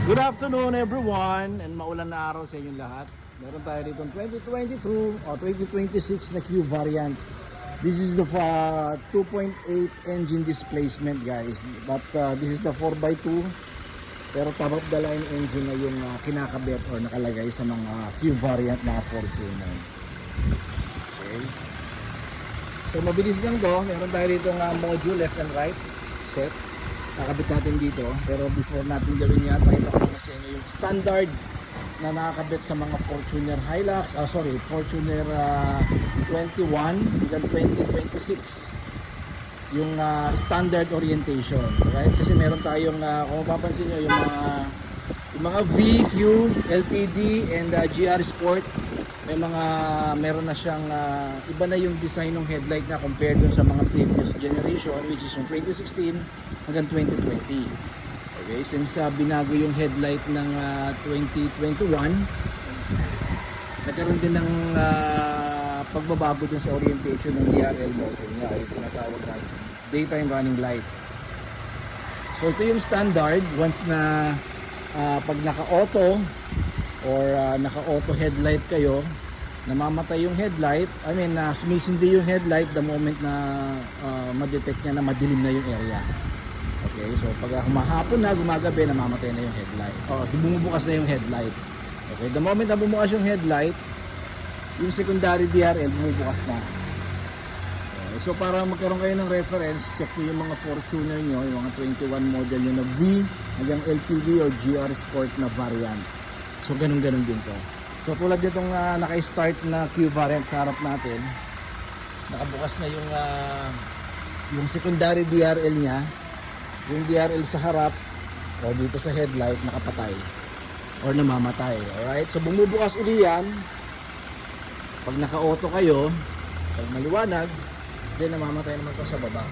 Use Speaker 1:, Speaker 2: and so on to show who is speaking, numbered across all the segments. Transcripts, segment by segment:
Speaker 1: Good afternoon everyone and maulan na araw sa inyong lahat. Meron tayo dito 2022 o 2026 na Q variant. This is the 2.8 engine displacement guys. But this is the 4x2 pero top of the line engine na yung kinakabit or nakalagay sa mga Q variant na Fortuner. Okay. So mabilis lang to. Meron tayo dito ng module left and right set. Nakakabit natin dito, pero before natin gawin yan, pakita ko na sa inyo yung standard na nakakabit sa mga Fortuner Hilux, Fortuner 21 hanggang 2026 yung standard orientation, right? Kasi meron tayong, kung mapapansin nyo, yung mga VQ, LTD, and GR Sport, meron na siyang, iba na yung design ng headlight na compared dun sa mga previous generation, which is yung 2016 hanggang 2020. Okay, since binago yung headlight ng 2021, nagkaroon din ng pagbabago dun sa orientation ng DRL model niya, yung tinatawag na daytime running light. So ito yung standard once na pag naka-auto or naka-auto headlight kayo, namamatay yung headlight, sumisindi yung headlight the moment na ma-detect niya na madilim na yung area. Okay, so pag humahapon na, gumagabi, namamatay na yung headlight. Bumubukas na yung headlight. Okay, the moment na bumukas yung headlight, yung secondary DRL bumubukas na. Okay, so para magkaroon kayo ng reference, check nyo yung mga Fortuner nyo, yung mga 21 model nyo na V, hanggang LTV o GR Sport na variant. So ganun-ganun din to. So tulad nitong naka-start na Q variant sa harap natin, nakabukas na yung secondary DRL niya. Yung DRL sa harap o dito sa headlight nakapatay or namamatay. Alright? So bumubukas uli yan pag naka-auto kayo, pag maliwanag, then namamatay naman ito sa baba.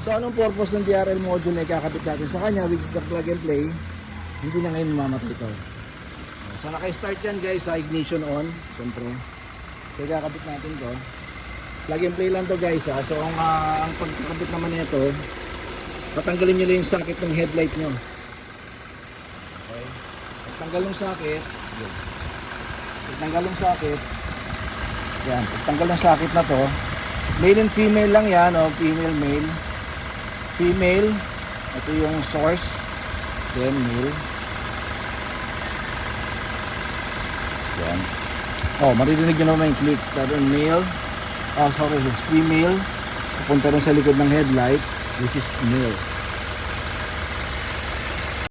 Speaker 1: So anong purpose ng DRL module na ikakabit natin sa kanya, which is the plug and play? Hindi na ngayon mamamatay ito. So naka-start yan guys sa ignition on, siyempre. So ikakabit natin to. Plug and play lang to guys ha. So ang pagkakabit naman nito, patanggalin nyo lang yung socket ng headlight nyo. Okay. Pagtanggal yung socket, yun. Pagtanggal yung socket, yan. Pagtanggal yung socket na to, male and female lang yan, female, male. Female, ito yung source, then male. Yan. Maririnig nyo naman yung click. Pero male, it's female. Pupunta rin sa likod ng headlight, which is male.